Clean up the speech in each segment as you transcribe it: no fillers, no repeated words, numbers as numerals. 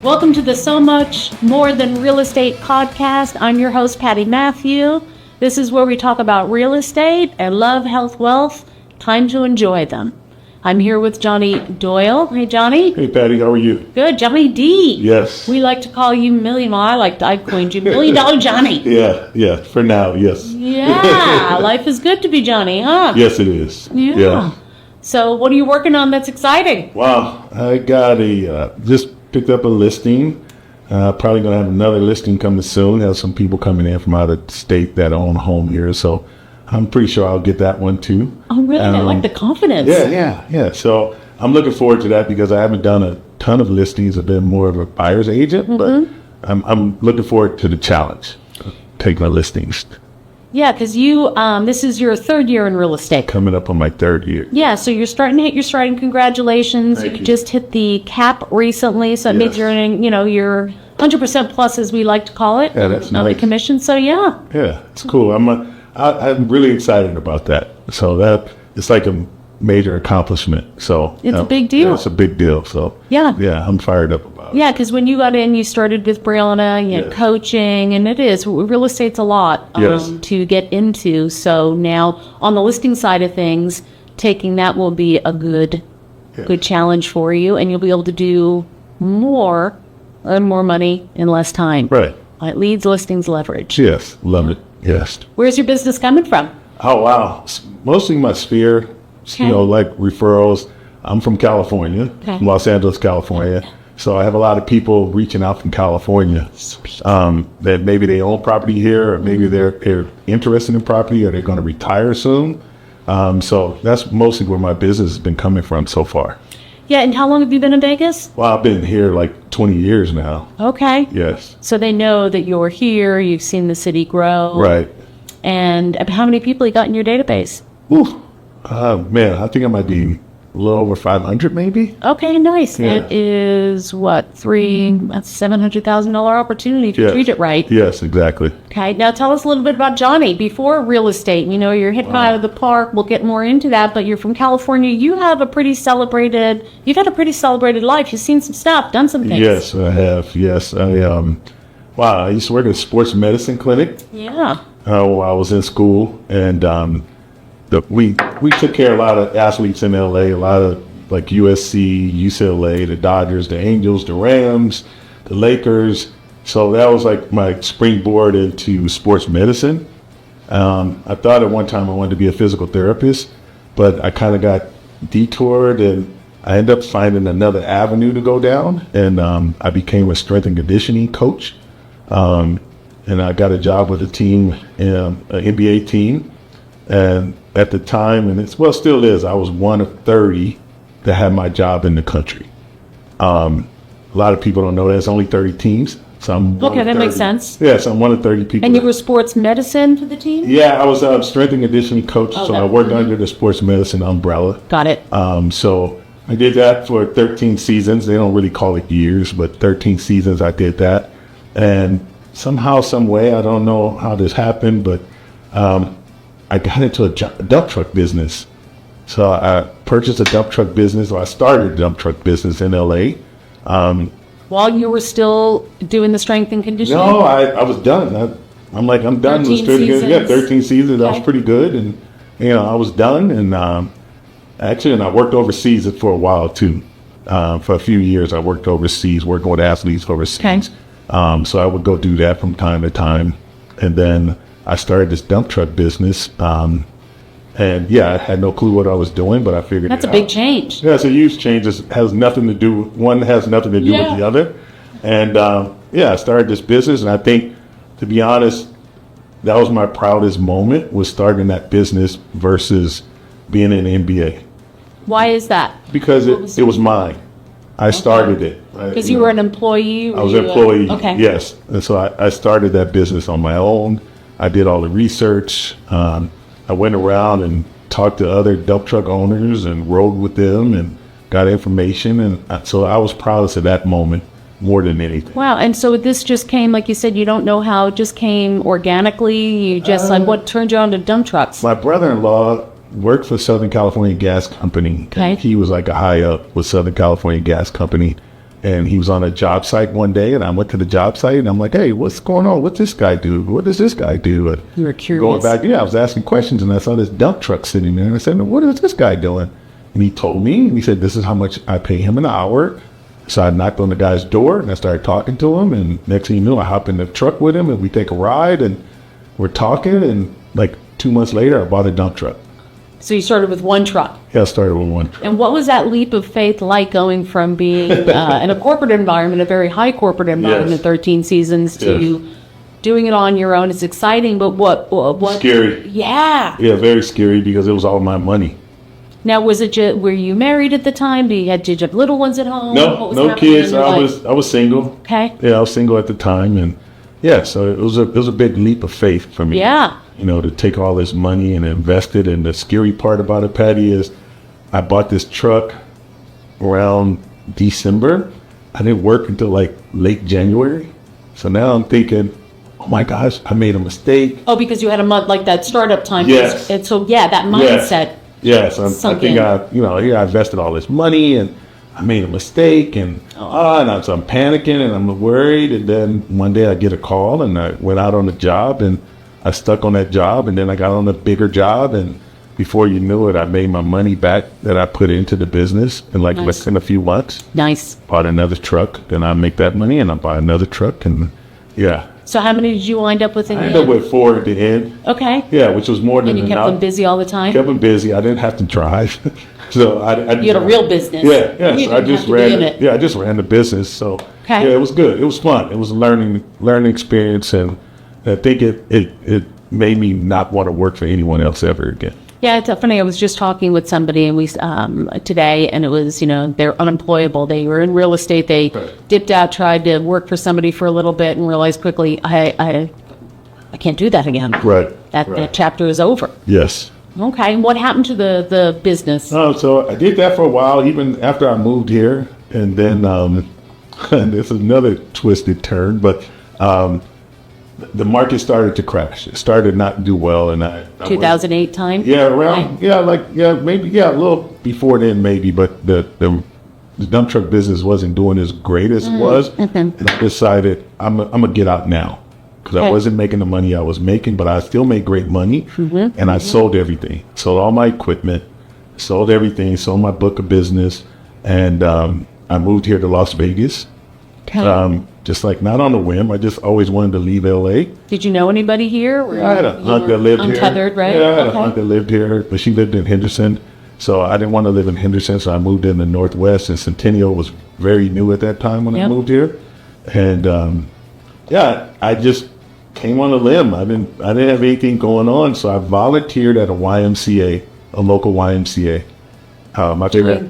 Welcome to the So Much More Than Real Estate podcast. I'm your host, Patti Matthew. This is where we talk about real estate and love, health, wealth. Time to enjoy them. I'm here with Johnny Doyle. Hey, Johnny. Hey, Patti, how are you? Good. Johnny D. Yes. We like to call you I've coined you $1 Million Johnny. Yeah, for now, yes. Yeah, life is good to be Johnny, huh? Yes, it is. Yeah. So what are you working on that's exciting? Wow, I got just picked up a listing. Probably going to have another listing coming soon. Have some people coming in from out of state that own a home here. So I'm pretty sure I'll get that one too. Oh, really? I like the confidence. Yeah. So I'm looking forward to that because I haven't done a ton of listings. I've been more of a buyer's agent, but I'm looking forward to the challenge. Take my listings. Yeah, because this is your third year in real estate. Coming up on my third year. Yeah, so you're starting to hit your stride. Congratulations. Thank you. Just hit the cap recently, so it means you're earning, your 100% plus, as we like to call it. Yeah, that's on the nice. commission. So, yeah. Yeah, it's cool. I'm really excited about that. So it's like a major accomplishment. So It's a big deal. It's a big deal. So Yeah. I'm fired up about it. Yeah, because when you got in, you started with Brianna, you had coaching, and real estate's a lot to get into. So now on the listing side of things, taking that will be a good challenge for you, and you'll be able to do more money in less time. Right. Leads, listings, leverage. Yes, love it. Yes. Where's your business coming from? Oh wow, mostly my sphere. Like referrals. I'm from California, from Los Angeles, California. So I have a lot of people reaching out from California that maybe they own property here, or maybe they're interested in property, or they're going to retire soon. So that's mostly where my business has been coming from so far. Yeah, and how long have you been in Vegas? Well, I've been here like 20 years now. Okay. Yes. So they know that you're here, you've seen the city grow. Right. And how many people you got in your database? Ooh. Man, I think I might be a little over 500 maybe. Okay, nice. Yeah. It is that's $700,000 opportunity if you treat it right. Yes, exactly. Okay, now tell us a little bit about Johnny before real estate. You're hitting out of the park. We'll get more into that, but you're from California. You've had a pretty celebrated life. You've seen some stuff, done some things. Yes, I have. Yes, I used to work at a sports medicine clinic. Yeah. While I was in school, and we took care of a lot of athletes in LA, a lot of like USC, UCLA, the Dodgers, the Angels, the Rams, the Lakers. So that was like my springboard into sports medicine. I thought at one time I wanted to be a physical therapist, but I kind of got detoured, and I ended up finding another avenue to go down, and I became a strength and conditioning coach. And I got a job with a team, an NBA team. And at the time, and still is, I was one of 30 that had my job in the country. A lot of people don't know that it's only 30 teams. So I'm one of that 30. makes sense. Yes, I'm one of 30 people. And you were sports medicine for the team? Yeah, I was a strength and conditioning coach, so I worked under the sports medicine umbrella. Got it. So I did that for 13 seasons. They don't really call it years, but 13 seasons I did that. And somehow, some way, I don't know how this happened, but I got into a dump truck business. So I purchased a dump truck business, or I started a dump truck business in LA. While you were still doing the strength and conditioning? No, I was done. I'm done. 13 seasons. Yeah, 13 seasons. That was pretty good. And, I was done. And I worked overseas for a while too. For a few years, I worked overseas, working with athletes overseas. Okay. So I would go do that from time to time. And then I started this dump truck business. And I had no clue what I was doing, but I figured that's a big change. Yeah, it's a huge change. One has nothing to do with the other. And I started this business. And I think, to be honest, that was my proudest moment, was starting that business versus being in the NBA. Why is that? Because it was mine. I started it. Because you were an employee? I was an employee, okay. Yes. And so I started that business on my own. I did all the research. I went around and talked to other dump truck owners and rode with them and got information. And so I was proudest of that moment more than anything. Wow. And so this just came, like you said, you don't know how it just came organically. You just what turned you on to dump trucks? My brother-in-law worked for Southern California Gas Company. Okay. He was like a high up with Southern California Gas Company. And he was on a job site one day, and I went to the job site, and I'm like, hey, what's going on? What's this guy do? What does this guy do? And You were curious. going back, I was asking questions, and I saw this dump truck sitting there, and I said, what is this guy doing? And he told me, and he said, this is how much I pay him an hour. So I knocked on the guy's door, and I started talking to him, and next thing you know, I hop in the truck with him, and we take a ride, and we're talking, and like 2 months later, I bought a dump truck. So you started with one truck. Yeah, I started with one truck. And what was that leap of faith like, going from being in a corporate environment, a very high corporate environment, Yes. 13 seasons, to doing it on your own? It's exciting, but what? Scary. Yeah. Yeah, very scary because it was all my money. Now, was it were you married at the time? Did you have little ones at home? What No, was no happening kids. in your life? I was single. Okay. Yeah, I was single at the time, and yeah, so it was a big leap of faith for me. Yeah. You know, to take all this money and invest it. And the scary part about it, Patty, is I bought this truck around December. I didn't work until like late January. So now I'm thinking, oh my gosh, I made a mistake. Oh, because you had a month like that startup time. Yes. And so, yeah, that mindset. Yes, I sunk think in. I invested all this money and I made a mistake, and so I'm panicking and I'm worried. And then one day I get a call, and I went out on the job, and I stuck on that job, and then I got on a bigger job, and before you knew it, I made my money back that I put into the business in like less than a few months. Nice. Bought another truck, then I make that money, and I buy another truck, and yeah. So how many did you wind up with in I the ended up end? with 4 at the end. Okay. Yeah, which was more than And you kept enough. them busy all the time? Kept them busy. I didn't have to drive. So I You had a real business. Yeah, yeah. You So I didn't just have to be ran in it. it. Yeah, I just ran the business. So Okay. yeah, it was good. It was fun. It was a learning experience, and I think it made me not want to work for anyone else ever again. Yeah, it's funny. I was just talking with somebody and we today, and it was, they're unemployable. They were in real estate. They Right. dipped out, tried to work for somebody for a little bit, and realized quickly, I can't do that again. Right. That chapter is over. Yes. Okay. And what happened to the business? So I did that for a while, even after I moved here, and then this is another twisted turn, but the market started to crash. It started not to do well, and I 2008 time. Yeah, around maybe a little before then maybe, but the dump truck business wasn't doing as great as it was, and I decided I'm gonna get out now because I Okay. wasn't making the money I was making, but I still made great money, and I sold everything, sold all my equipment, sold everything, sold my book of business, and I moved here to Las Vegas. Okay. Just like not on a whim, I just always wanted to leave LA. Did you know anybody here? Or I had a you aunt were that lived here. untethered, right? Yeah, I had Okay. a aunt that lived here, but she lived in Henderson. So I didn't want to live in Henderson, so I moved in the Northwest, and Centennial was very new at that time when I Yep. moved here. And I just came on a limb. I didn't have anything going on, so I volunteered at a YMCA, a local YMCA. My favorite.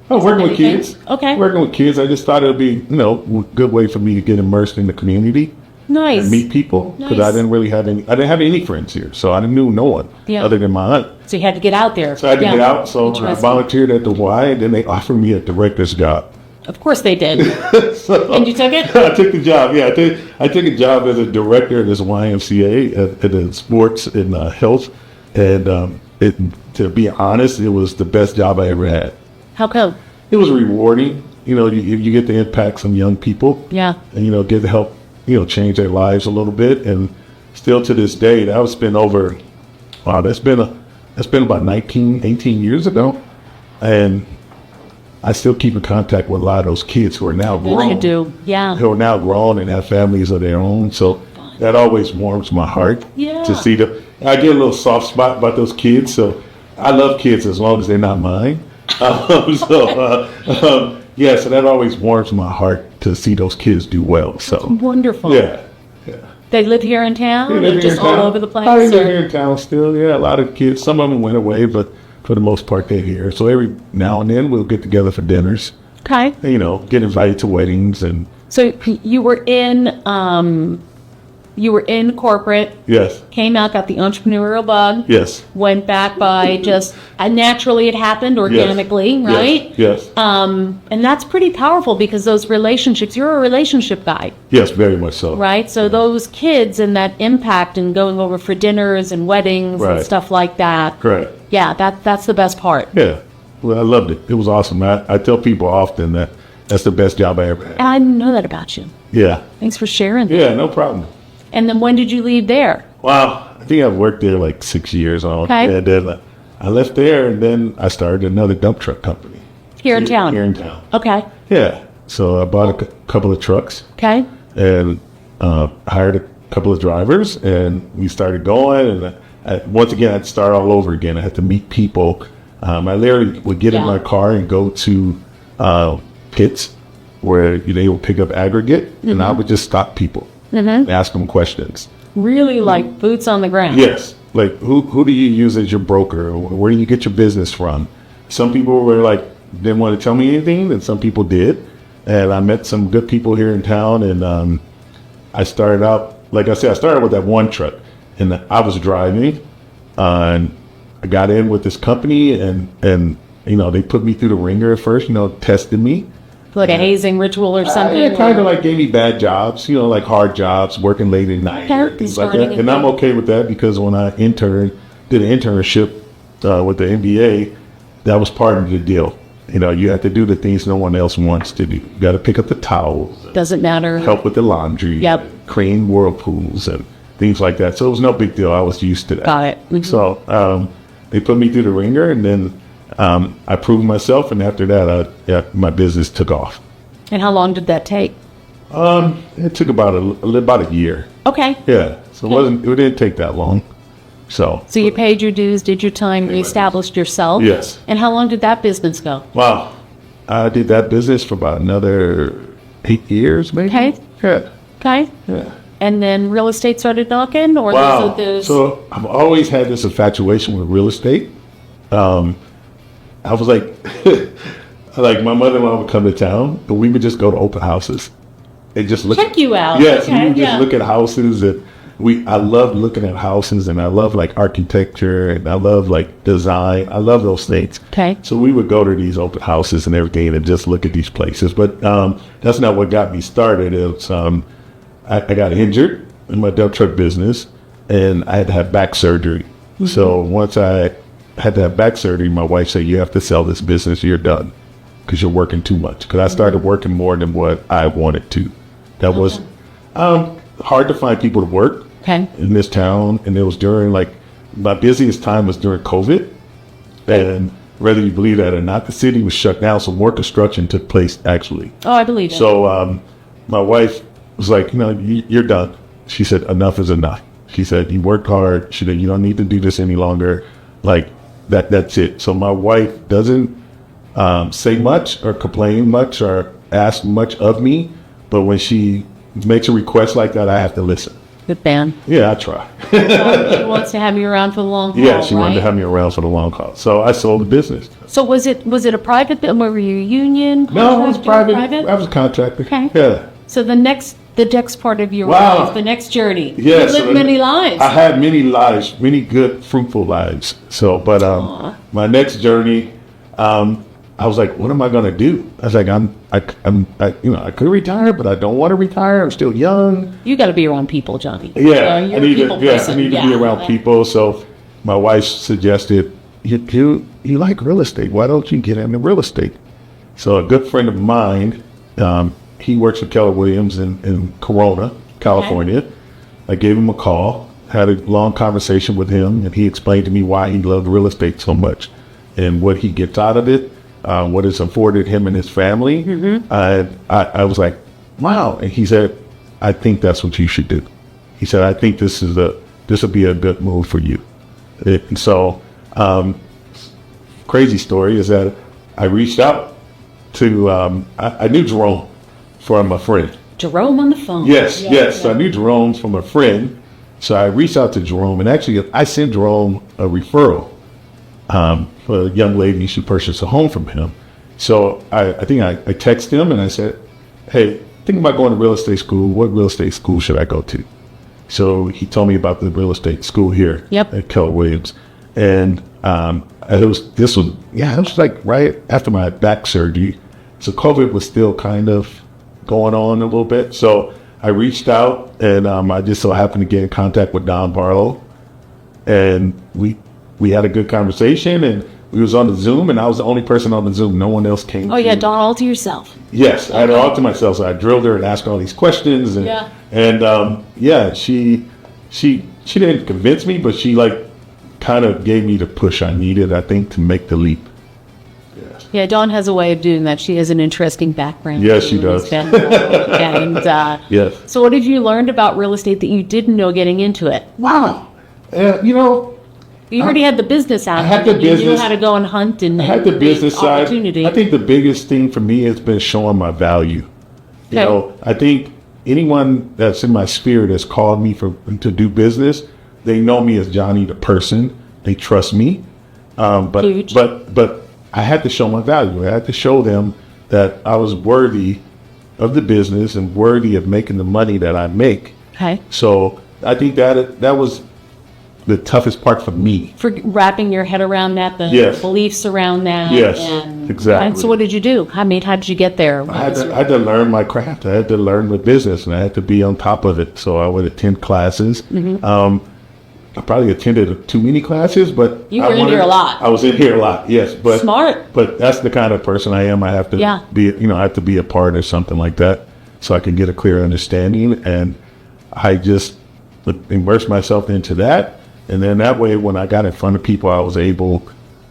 Working with anything? kids. Okay. Working with kids. I just thought it would be, a good way for me to get immersed in the community. Nice. And meet people because Nice. I didn't have any friends here, so I knew no one Yeah. other than my aunt. So you had to get out there. So I had to Yeah. get out. So I Interesting. volunteered at the Y, and then they offered me a director's job. Of course they did. So And you took it? I took the job. Yeah, I took a job as a director at this YMCA at the sports and health, and to be honest, it was the best job I ever had. How come? It was rewarding. You get to impact some young people. Yeah. And get to help change their lives a little bit, and still to this day that's been about 18 years ago, and I still keep in contact with a lot of those kids who are now grown. You do. Yeah. Who are now grown and have families of their own, so that always warms my heart. Yeah. To see them. I get a little soft spot about those kids, so I love kids as long as they're not mine. So that always warms my heart to see those kids do well. So Wonderful. yeah. They live here in town? They live Or here just in all town. over the place? They live or- here in town still. Yeah, a lot of kids. Some of them went away, but for the most part, they're here. So every now and then we'll get together for dinners. Okay. And, get invited to weddings and So you were in corporate, yes, came out, got the entrepreneurial bug, yes, went back by just, naturally it happened organically, yes, right? Yes. And that's pretty powerful because those relationships, you're a relationship guy, Yes, very much so. right? So those kids and that impact and going over for dinners and weddings and Right. stuff like that. Correct. Yeah, that's the best part. Yeah. Well, I loved it. It was awesome. I tell people often that That's the best job I ever had. And I didn't know that about you. Yeah. Thanks for sharing that. Yeah, no problem. And then when did you leave there? Wow. I think I've worked there like 6 years. Okay. And then I left there, and then I started another dump truck company. Here in town? Here in town. Okay. Yeah. So I bought a couple of trucks Okay. and hired a couple of drivers, and we started going. And once again, I'd start all over again. I had to meet people. I literally would get in my car and go to pits where they would pick up aggregate, and I would just stop people and ask them questions. Really like boots on the ground. Yes. Like, who do you use as your broker? Where do you get your business from? Some people were like, didn't want to tell me anything, and some people did. And I met some good people here in town, and I started out, like I said, I started with that one truck, and I was driving, and I got in with this company, and they put me through the ringer at first, tested me. Like a hazing ritual or something? Yeah, kind of like gave me bad jobs, like hard jobs, working late at night, things like that. And I'm okay with that because when I did an internship with the NBA, that was part of the deal. You have to do the things no one else wants to do. You got to pick up the towels. Doesn't matter. Help with the laundry. Yep. Clean whirlpools and things like that. So it was no big deal. I was used to that. Got it. Mm-hmm. So they put me through the ringer, and then I proved myself, and after that, my business took off. And how long did that take? It took about a year. Okay. Yeah, so it didn't take that long. So you paid your dues, did your time, reestablished yourself? Yes. And how long did that business go? Wow, I did that business for about another 8 years, maybe. Okay. Yeah. Okay. Yeah. And then real estate started knocking, or Wow. those? So I've always had this infatuation with real estate. I was like, like my mother-in-law would come to town, and we would just go to open houses and just look. Check you out. Yes, Okay, we would just look at houses, and I love looking at houses, and I love like architecture, and I love like design. I love those things. Okay. So we would go to these open houses and everything, and just look at these places. But that's not what got me started. It's I got injured in my dump truck business, and I had to have back surgery. Mm-hmm. So once I had to have back surgery, my wife said, "You have to sell this business. You're done because you're working too much." Because I started working more than what I wanted to. That was hard to find people to work in this town, and it was during my busiest time was during COVID, and whether you believe that or not, the city was shut down, so more construction took place actually. Oh, I believe it. So my wife was like, "You're done." She said, "Enough is enough." She said, "You worked hard." She said, "You don't need to do this any longer." Like that's it. So my wife doesn't say much or complain much or ask much of me, but when she makes a request like that, I have to listen. Good man. Yeah, I try. She wants to have you around for the long haul. Yeah, she wanted to right? have me around for the long haul. So I sold the business. So was it a private? Were you a union? No, it was private. Private? I was a contractor. Okay. Yeah. So the next part of your Wow. life, the next journey. Yes. You lived many lives. I had many lives, many good, fruitful lives. So, but my next journey, I was like, what am I going to do? I was like, I could retire, but I don't want to retire. I'm still young. You got to be around people, Johnny. Yeah, You're I a need people to person. be around people. So my wife suggested, you like real estate. Why don't you get into real estate? So a good friend of mine, he works for Keller Williams in Corona, California. Okay. I gave him a call, had a long conversation with him, and he explained to me why he loved real estate so much and what he gets out of it, what it's afforded him and his family. Mm-hmm. I was like, wow. And he said, I think that's what you should do. He said, I think this will be a good move for you. And so, crazy story is that I reached out to, I knew Jerome from a friend. Jerome on the phone. Yes. So I knew Jerome from a friend. So I reached out to Jerome, and actually I sent Jerome a referral for a young lady. She purchased a home from him. So I think I texted him and I said, hey, think about going to real estate school. What real estate school should I go to? So he told me about the real estate school here at Keller Williams. And it was like right after my back surgery. So COVID was still kind of going on a little bit. So I reached out, and I just so happened to get in contact with Don Barlow, and we had a good conversation, and we was on the Zoom, and I was the only person on the Zoom. No one else came. Oh, you had Dawn all to yourself. Yes, I had her all to myself. So I drilled her and asked her all these questions, and she didn't convince me, but she like kind of gave me the push I needed, I think, to make the leap. Yes. Yeah, Dawn has a way of doing that. She has an interesting background. Yes, she does. And yes. So, what have you learned about real estate that you didn't know getting into it? Wow. You already had the business out. I had the business. You knew how to go and hunt and I had the business side. Opportunity. I think the biggest thing for me has been showing my value. You know, I think anyone that's in my spirit has called me to do business. They know me as Johnny the person. They trust me. But I had to show my value. I had to show them that I was worthy of the business and worthy of making the money that I make. Okay. So I think that was the toughest part for me. For wrapping your head around that, the beliefs around that. Yes, exactly. And so what did you do? How did you get there? I had to learn my craft. I had to learn the business, and I had to be on top of it. So I would attend classes. Mm-hmm. I probably attended too many classes, but you were in here a lot. I was in here a lot, yes. But smart. But that's the kind of person I am. I have to be, I have to be a part of something like that, so I can get a clear understanding. And I just immersed myself into that. And then that way, when I got in front of people, I was able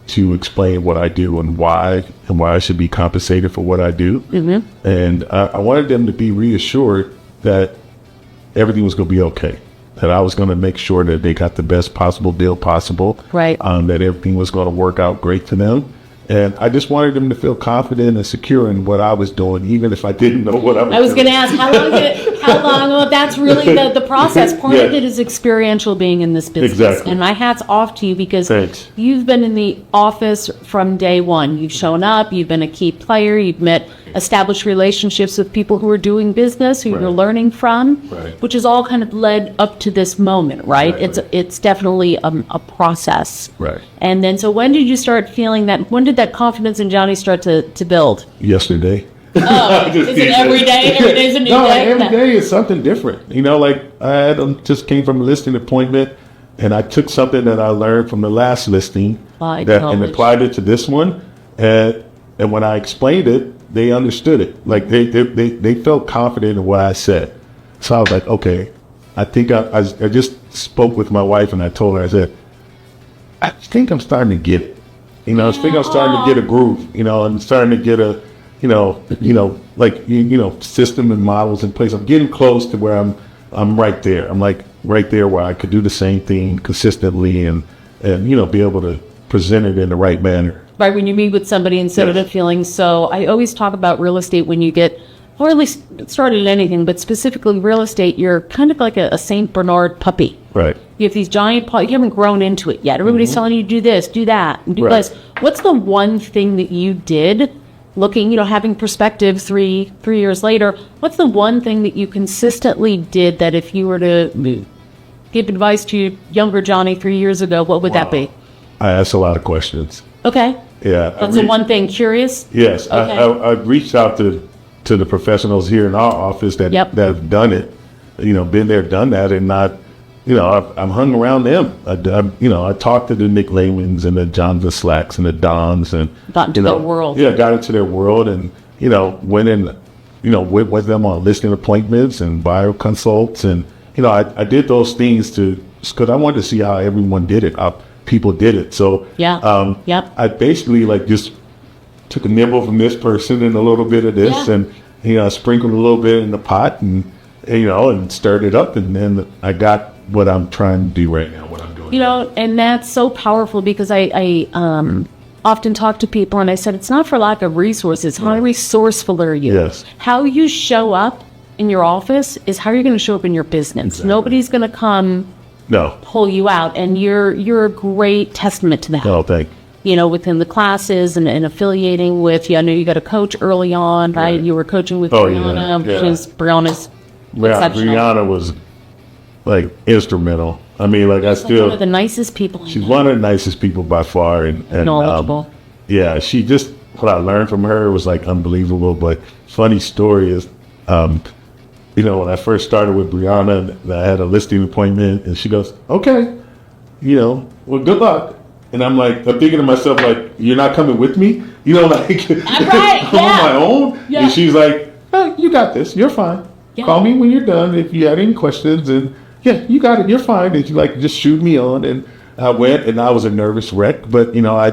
to explain what I do and why I should be compensated for what I do. Mm-hmm. And I wanted them to be reassured that everything was going to be okay, that I was going to make sure that they got the best possible deal possible, right? That everything was going to work out great for them. And I just wanted them to feel confident and secure in what I was doing, even if I didn't know what I was doing. I was going to ask, how long? Well, that's really the process. Part of it is experiential being in this business. Exactly. And my hat's off to you because Thanks. You've been in the office from day one. You've shown up. You've been a key player. You've met established relationships with people who are doing business, who you're learning from, which has all kind of led up to this moment, right? It's definitely a process. Right. And then, so when did you start feeling that? When did that confidence in Johnny start to build? Yesterday. Oh, is it every day? Every day's a new day? Every day is something different. Like I just came from a listing appointment, and I took something that I learned from the last listing and applied it to this one. And when I explained it, they understood it. Like they felt confident in what I said. So I was like, okay, I think I just spoke with my wife, and I told her, I said, I think I'm starting to get it. I think I'm starting to get a groove, and starting to get a, system and models in place. I'm getting close to where I'm right there. I'm like right there where I could do the same thing consistently and be able to present it in the right manner. Right, when you meet with somebody instead of feeling so, I always talk about real estate when you get, or at least started in anything, but specifically real estate, you're kind of like a St. Bernard puppy. Right. You have these giant paws, you haven't grown into it yet. Everybody's telling you to do this, do that, and do this. What's the one thing that you did, looking, having perspective 3 years later, what's the one thing that you consistently did that if you were to give advice to younger Johnny 3 years ago, what would that be? I asked a lot of questions. Okay. Yeah. That's the one thing, curious? Yes. Okay. I reached out to the professionals here in our office that have done it, been there, done that, and not, I'm hung around them. I talked to the Nick Laymans and the John Slacks and the Dons and got into their world. Yeah, got into their world and, went in, with them on listing appointments and buyer consults. And, I did those things because I wanted to see how everyone did it, how people did it. So, I basically just took a nibble from this person and a little bit of this and, sprinkled a little bit in the pot and, and stirred it up. And then I got what I'm trying to do right now, what I'm doing. And that's so powerful because I often talk to people and I said, it's not for lack of resources. How resourceful are you? Yes. How you show up in your office is how you're going to show up in your business. Exactly. Nobody's going to come pull you out. And you're a great testament to that. Oh, thank you. Within the classes and affiliating with, I know you got a coach early on, right? You were coaching with Brianna, which is Brianna's exceptional. Brianna was instrumental. I mean, I still one of the nicest people. She's one of the nicest people by far, and knowledgeable. She just what I learned from her was unbelievable. But funny story is, when I first started with Brianna, I had a listing appointment, and she goes, "Okay, well, good luck." And I'm thinking to myself, like, you're not coming with me? You know, like, Right, I'm on my own? Yeah. And she's like, oh, you got this. You're fine. Yeah. Call me when you're done if you had any questions. And yeah, you got it. You're fine. And she just shooed me on. And I went, and I was a nervous wreck. But, I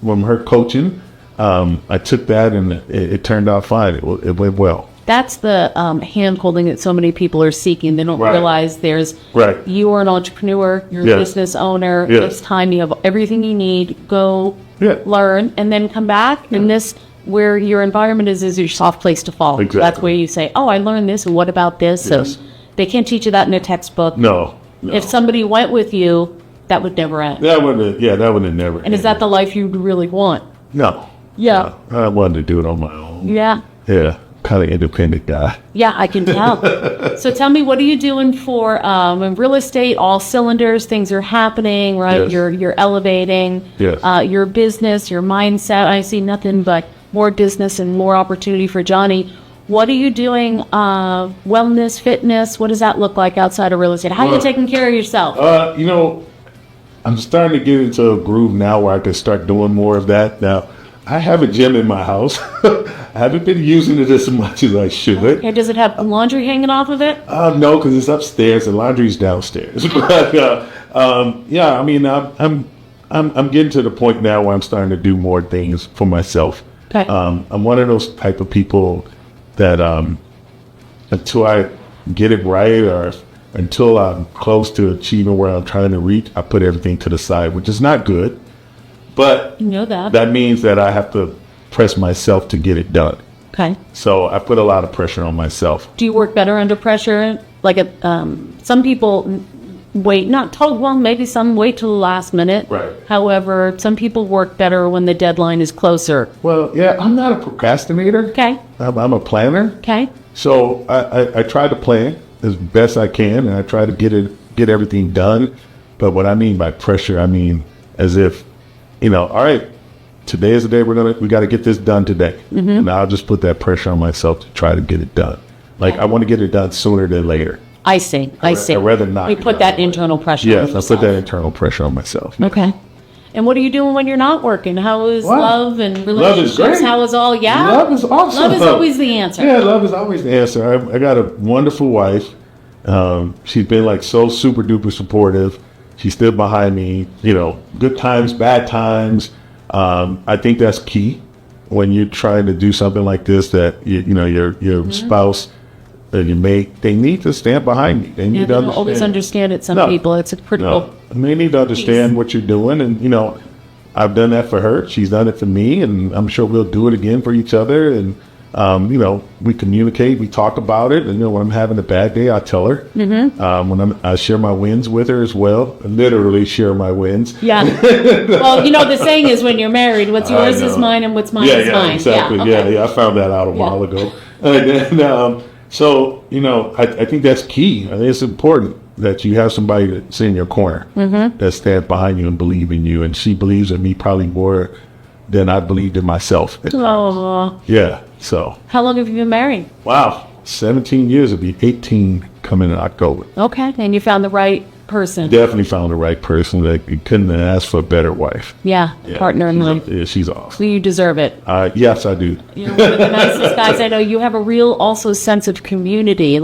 from her coaching, I took that, and it turned out fine. It went well. That's the hand-holding that so many people are seeking. They don't realize you are an entrepreneur, you're a business owner. It's time you have everything you need. Go learn, and then come back. And this, where your environment is your soft place to fall. Exactly. That's where you say, oh, I learned this, and what about this? Yes. So they can't teach you that in a textbook. No. If somebody went with you, that would never end. That would have never ended. And is that the life you really want? No. Yeah. No. I wanted to do it on my own. Yeah. Yeah. Kind of independent guy. Yeah, I can tell. So tell me, what are you doing for in real estate? All cylinders, things are happening, right? Yes. You're elevating. Yes. Your business, your mindset. I see nothing but more business and more opportunity for Johnny. What are you doing? Wellness, fitness. What does that look like outside of real estate? How are you taking care of yourself? I'm starting to get into a groove now where I can start doing more of that. Now, I have a gym in my house. I haven't been using it as much as I should. Okay, does it have laundry hanging off of it? No, because it's upstairs. The laundry's downstairs. But yeah, I mean, I'm getting to the point now where I'm starting to do more things for myself. Okay. I'm one of those type of people that until I get it right, or until I'm close to achieving where I'm trying to reach, I put everything to the side, which is not good. But You know that. that means that I have to press myself to get it done. Okay. So I put a lot of pressure on myself. Do you work better under pressure? Like some people wait, maybe some wait till the last minute. Right. However, some people work better when the deadline is closer. Well, yeah, I'm not a procrastinator. Okay. I'm a planner. Okay. So I try to plan as best I can, and I try to get everything done. But what I mean by pressure, I mean as if, all right, today is the day we got to get this done today. Mm-hmm. And I'll just put that pressure on myself to try to get it done. Like, I want to get it done sooner than later. I see. I'd rather not. We put that internal pressure on Yes, I yourself. put that internal pressure on myself. Okay. And what are you doing when you're not working? How is love and relationships? Love is great. How is all? Yeah. Love is awesome. Love is always the answer. Yeah, love is always the answer. I got a wonderful wife. She's been so super duper supportive. She stood behind me, good times, bad times. I think that's key when you're trying to do something like this, that your spouse, your mate, they need to stand behind you. They need to They don't understand. always understand it. Some people, it's a critical. No, they need to understand what you're doing, and I've done that for her. She's done it for me, and I'm sure we'll do it again for each other. And we communicate, we talk about it, and when I'm having a bad day, I tell her. Mm-hmm. When I share my wins with her as well, I literally share my wins. Yeah. Well, the saying is, when you're married, what's yours is mine, and what's mine is mine. Exactly. Yeah, okay. I found that out a while ago. And then, so I think that's key. I think it's important that you have somebody that's in your corner, that stands behind you and believe in you. And she believes in me probably more than I believed in myself. Oh. Yeah. So. How long have you been married? Wow. 17 years. It'll be 18 coming in October. Okay. And you found the right person. Definitely found the right person. That you couldn't have asked for a better wife. Yeah. Partner in life. Yeah, she's awesome. So you deserve it. Yes, I do. You're one of the nicest guys I know. You have a real also sense of community.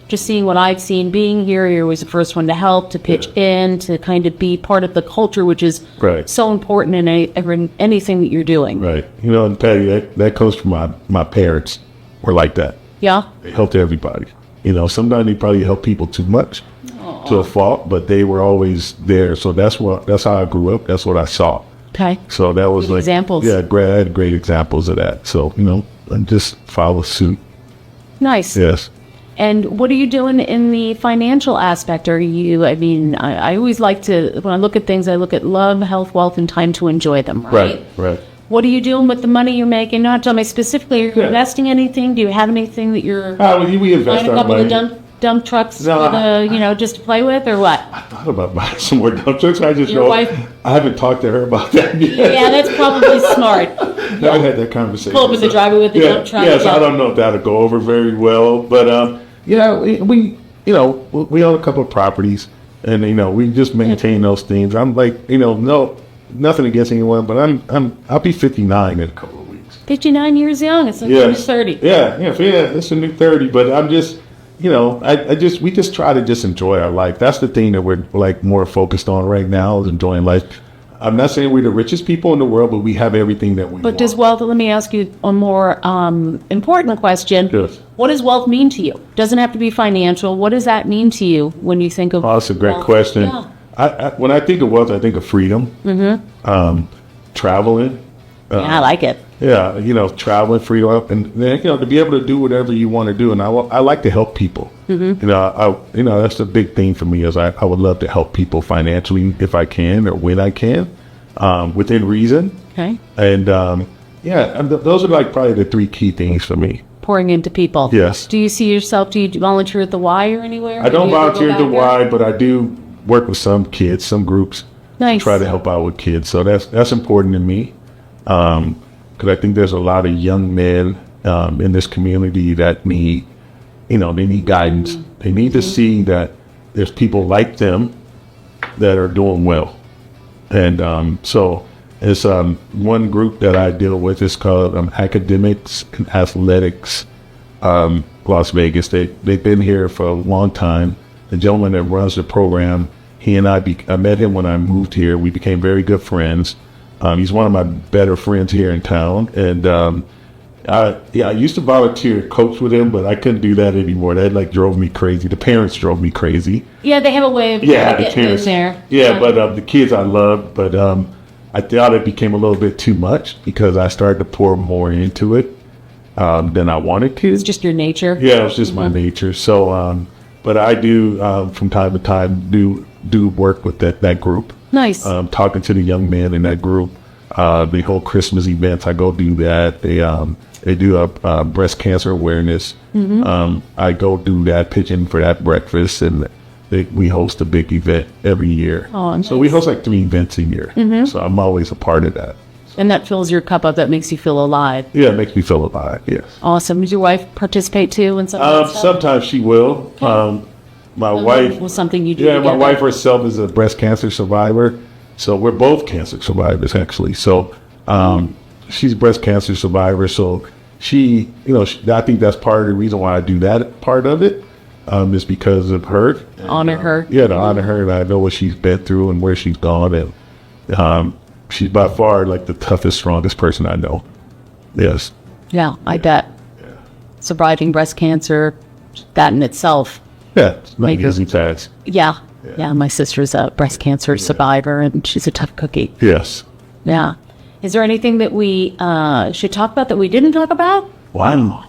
Just seeing what I've seen, being here, you're always the first one to help, to pitch in, to kind of be part of the culture, which is so important in anything that you're doing. Right. And Patty, that comes from my parents were like that. Yeah. They helped everybody. Sometimes they probably help people too much to a fault, but they were always there. So that's how I grew up. That's what I saw. Okay. So that was Good examples. Yeah, I had great examples of that. So, I just follow suit. Nice. Yes. And what are you doing in the financial aspect? I always like to, when I look at things, I look at love, health, wealth, and time to enjoy them, right? Right. What are you doing with the money you're making? Not tell me specifically, are you investing anything? Do you have anything that you're we invest buying a our couple money. of dump trucks just to play with, or what? I thought about buying some more dump trucks. I just Your wife? I haven't talked to her about that yet. Yeah, that's probably smart. I haven't had that conversation. Pull up in the driveway with the dump truck. Yes, I don't know if that'll go over very well, but we own a couple of properties. And, we just maintain those things. I'm like, no, nothing against anyone, but I'll be 59 in a couple of weeks. 59 years young. It's like Yes. 30. Yeah, it's a new 30, but I'm just, we just try to just enjoy our life. That's the thing that we're like more focused on right now, is enjoying life. I'm not saying we're the richest people in the world, but we have everything that we want. But does wealth, let me ask you a more important question. Yes. What does wealth mean to you? Doesn't have to be financial. What does that mean to you when you think of Oh, that's a great wealth? question. Yeah. When I think of wealth, I think of freedom, traveling. Yeah, I like it. Yeah, traveling, freedom, and then, to be able to do whatever you want to do. And I like to help people. That's a big thing for me, is I would love to help people financially if I can, or when I can, within reason. Okay. And those are like probably the three key things for me. Pouring into people. Yes. Do you see yourself, do you volunteer at the Y or anywhere? I don't Do you ever go volunteer at the back there? Y, but I do work with some kids, some groups. Nice. Try to help out with kids. So that's important to me. Because I think there's a lot of young men in this community that need, they need guidance. They need to see that there's people like them that are doing well. And so it's one group that I deal with is called Academics and Athletics Las Vegas. They've been here for a long time. The gentleman that runs the program, he and I met him when I moved here. We became very good friends. He's one of my better friends here in town. And I used to volunteer coach with him, but I couldn't do that anymore. That drove me crazy. The parents drove me crazy. Yeah, they have a way of The getting in parents. there. Yeah, but the kids I loved, but I thought it became a little bit too much because I started to pour more into it than I wanted to. It's just your nature. Yeah, it was just my nature. So, but I do from time to time do work with that group. Nice. Talking to the young men in that group. The whole Christmas events, I go do that. They do a breast cancer awareness. I go do that, pitching for that breakfast, and we host a big event every year. Oh, nice. So we host like 3 events a year. So I'm always a part of that. And that fills your cup up. That makes you feel alive. Yeah, it makes me feel alive. Yes. Awesome. Does your wife participate too in some of that stuff? Sometimes she will. My wife was something you do Yeah, my together? wife herself is a breast cancer survivor. So we're both cancer survivors, actually. So she's a breast cancer survivor. So she, I think that's part of the reason why I do that part of it, is because of her. Honor her. Yeah, to honor her. And I know what she's been through and where she's gone. And she's by far like the toughest, strongest person I know. Yes. Yeah, I bet. Surviving breast cancer, that in itself. Yeah, it's not Make her- easy task. Yeah. Yeah, my sister's a breast cancer survivor, and she's a tough cookie. Yes. Yeah. Is there anything that we should talk about that we didn't talk about? Wow.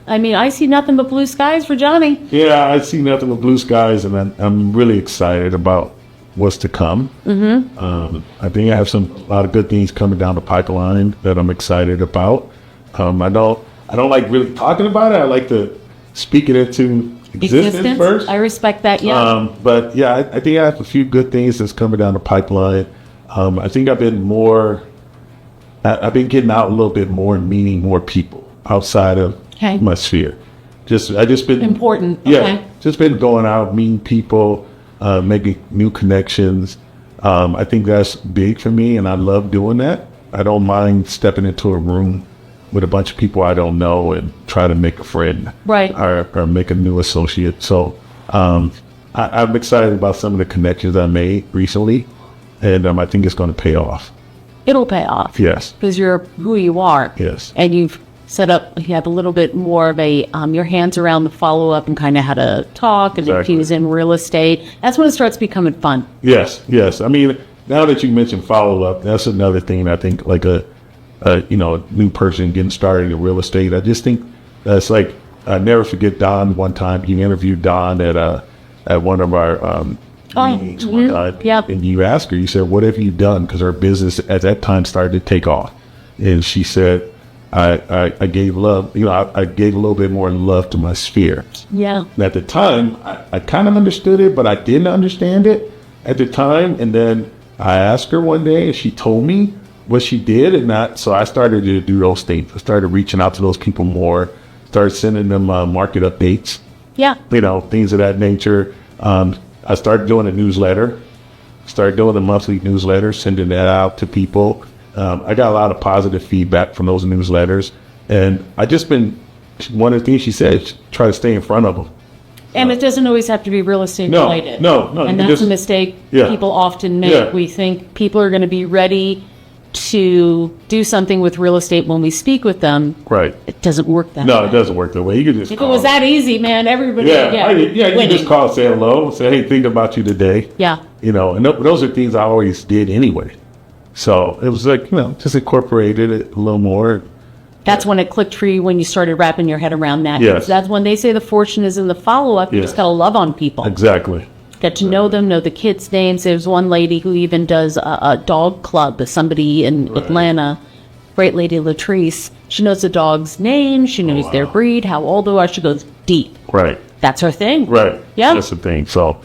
I mean, I see nothing but blue skies for Johnny. Yeah, I see nothing but blue skies, and I'm really excited about what's to come. I think I have a lot of good things coming down the pipeline that I'm excited about. I don't like really talking about it. I like to speak it into existence first. I respect that, yeah. But yeah, I think I have a few good things that's coming down the pipeline. I think I've been getting out a little bit more and meeting more people outside of my sphere. I just been Important. Yeah, Okay. just been going out, meeting people, making new connections. I think that's big for me, and I love doing that. I don't mind stepping into a room with a bunch of people I don't know and try to make a friend, Right. or make a new associate. So I'm excited about some of the connections I made recently, and I think it's going to pay off. It'll pay off. Yes. Because you're who you are. Yes. And you've set up, you have a little bit more of a, your hands around the follow-up and kind of how to talk and Exactly. infuse in real estate. That's when it starts becoming fun. Yes. I mean, now that you mentioned follow-up, that's another thing I think, like a new person getting started in real estate. I just think that's like, I never forget Don one time. He interviewed Don at one of our meetings one time. Yep. And you asked her, you said, what have you done? Because her business at that time started to take off. And she said, I gave love, I gave a little bit more love to my sphere. Yeah. And at the time, I kind of understood it, but I didn't understand it at the time. And then I asked her one day, and she told me what she did, so I started to do those things. I started reaching out to those people more, started sending them market updates, Yeah. things of that nature. I started doing a newsletter, started doing the monthly newsletter, sending that out to people. I got a lot of positive feedback from those newsletters. And I just been, one of the things she said, try to stay in front of them. And it doesn't always have to be real estate No, related. no. And that's a mistake people often make. Yeah. We think people are going to be ready to do something with real estate when we speak with them. Right. It doesn't work that way. No, it doesn't work that way. You can just If call. it was that easy, man, everybody, you can winning. just call, say hello, say, hey, thinking about you today. Yeah. You know, and those are things I always did anyway. So it was like, just incorporated it a little more. That's when it clicked for you, when you started wrapping your head around that. Yes. That's when they say the fortune is in the follow-up. You Yes. just got to love on people. Exactly. Get to know them, know the kids' names. There's one lady who even does a dog club, somebody in Atlanta, great lady Latrice. She knows the dog's name. She knows their breed, how old they are. She goes deep. Right. That's her thing. Right. Yeah. That's the thing. So,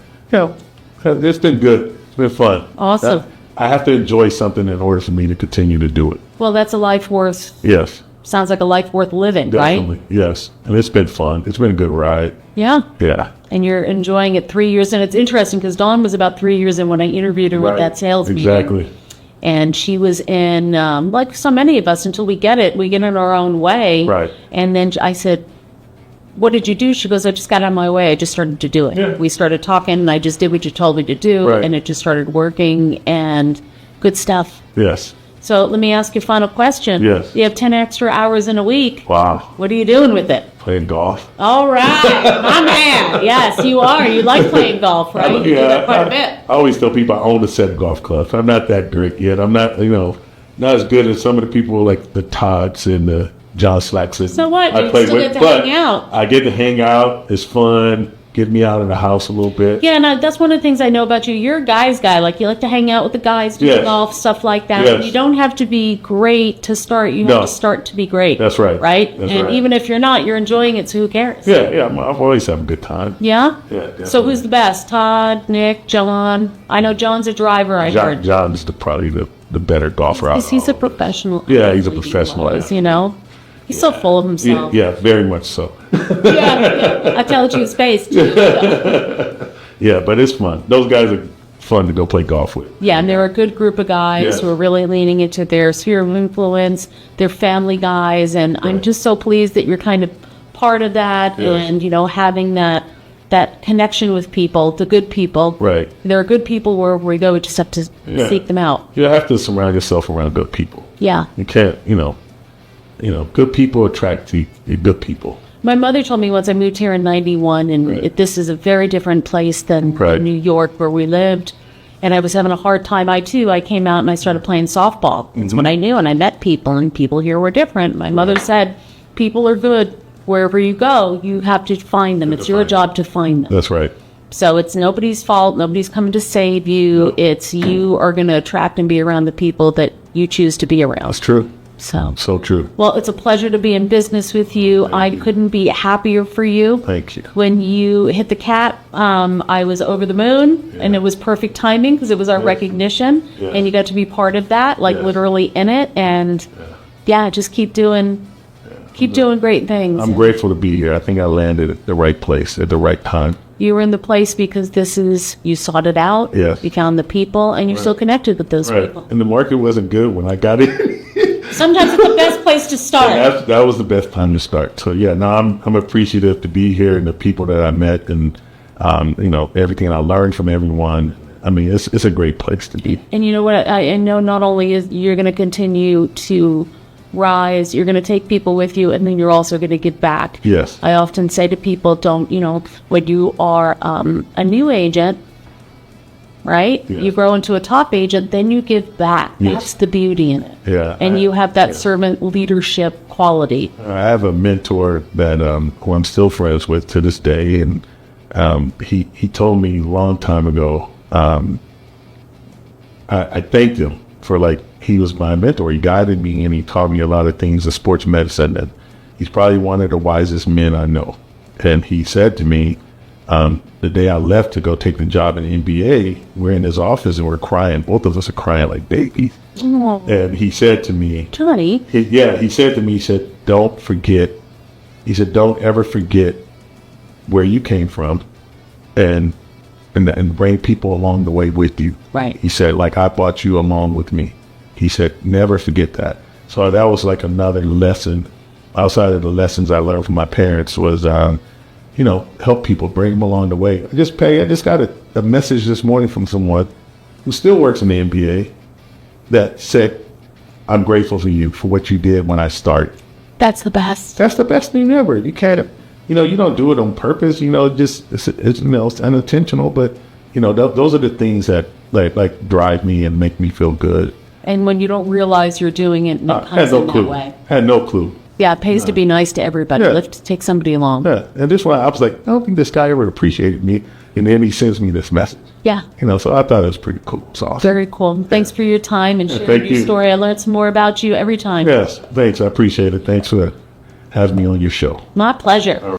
it's been good. It's been fun. Awesome. I have to enjoy something in order for me to continue to do it. Well, that's a life worth, Yes. sounds like a life worth living, Definitely. right? Yes. And it's been fun. It's been a good ride. Yeah. Yeah. And you're enjoying it 3 years. And it's interesting because Dawn was about 3 years in when I interviewed her with that sales meeting. Exactly. And she was in, like so many of us, until we get in our own way. Right. And then I said, what did you do? She goes, I just got out of my way. I just started to do it. Yeah. We started talking, and I just did what you told me to do. Right. And it just started working, and good stuff. Yes. So let me ask you a final question. Yes. You have 10 extra hours in a week. Wow. What are you doing with it? Playing golf. All right. My man. Yes, you are. You like playing golf, right? You do that quite a bit. I always tell people I own a set of golf clubs. I'm not that great yet. I'm not, not as good as some of the people like the Todds and the John Slacks. So what? I You play still with, get to but hang out. I get to hang out. It's fun. Get me out of the house a little bit. Yeah, no, that's one of the things I know about you. You're a guy's guy. Like, you like to hang out with the guys, do Yes. golf, stuff like that. Yes. You don't have to be great to start. You No. have to start to be great. That's right. Right? That's and right. even if you're not, you're enjoying it, so who cares? Yeah. I've always had a good time. Yeah? Yeah, definitely. So who's the best? Todd, Nick, John? I know John's a driver, I heard. John's probably the better golfer. He's a professional. Yeah, he's a professional. He's so full of himself. Yeah, very much so. Yeah. I tell it to his face, too. So. Yeah, but it's fun. Those guys are fun to go play golf with. Yeah, and they're a good group of guys Yes. who are really leaning into their sphere of influence. They're family guys, and I'm just so pleased that you're kind of part of that, Yes. and having that connection with people, the good people. Right. There are good people wherever we go. We just have to seek them out. You have to surround yourself around good people. Yeah. You can't, good people attract good people. My mother told me once, I moved here in 91, and Right. this is a very different place than Right. New York where we lived. And I was having a hard time. I came out and I started playing softball. That's what I knew. And I met people, and people here were different. My mother said, people are good. Wherever you go, you have to find them. It's your job to find them. That's right. So it's nobody's fault. Nobody's coming to save you. It's you are going to attract and be around the people that you choose to be around. That's true. So true. well, it's a pleasure to be in business with you. I couldn't be happier for you. Thank you. When you hit the cap, I was over the moon, and it was perfect timing because it was our recognition, and you got to be part of that, like literally in it. And just keep doing great things. I'm grateful to be here. I think I landed at the right place at the right time. You were in the place because you sought it out. Yes. You found the people, and you're still connected with those people. And the market wasn't good when I got in. Sometimes it's the best place to start. That was the best time to start. So I'm appreciative to be here and the people that I met, and everything I learned from everyone. I mean, it's a great place to be. And you know what? I know not only is you're going to continue to rise, you're going to take people with you, and then you're also going to give back. Yes. I often say to people, when you are a new agent, right? Yes. You grow into a top agent, then you give back. Yes. That's the beauty in it. Yeah. And you have that servant leadership quality. I have a mentor that who I'm still friends with to this day, and he told me a long time ago. I thanked him for he was my mentor. He guided me, and he taught me a lot of things in sports medicine. And he's probably one of the wisest men I know. And he said to me, the day I left to go take the job in the NBA, we're in his office and we're crying. Both of us are crying like babies. Oh. And he said to me, Johnny. he said to me, don't ever forget where you came from, and and bring people along the way with you. Right. He said, like, I brought you along with me. He said, never forget that. So that was like another lesson outside of the lessons I learned from my parents was, help people, bring them along the way. I just got a message this morning from someone who still works in the NBA that said, I'm grateful for you for what you did when I started. That's the best. That's the best thing ever. You can't, you don't do it on purpose, it's unintentional, but, those are the things that like drive me and make me feel good. And when you don't realize you're doing it, and it comes in that way. Had no clue. Yeah, it pays to be nice to everybody. Yeah. Let's take somebody along. Yeah, and this one, I was like, I don't think this guy ever appreciated me. And then he sends me this message. Yeah. So I thought it was pretty cool. It's awesome. Very cool. Thanks for your time and sharing thank your you. story. I learned some more about you every time. Yes, thanks. I appreciate it. Thanks for having me on your show. My pleasure.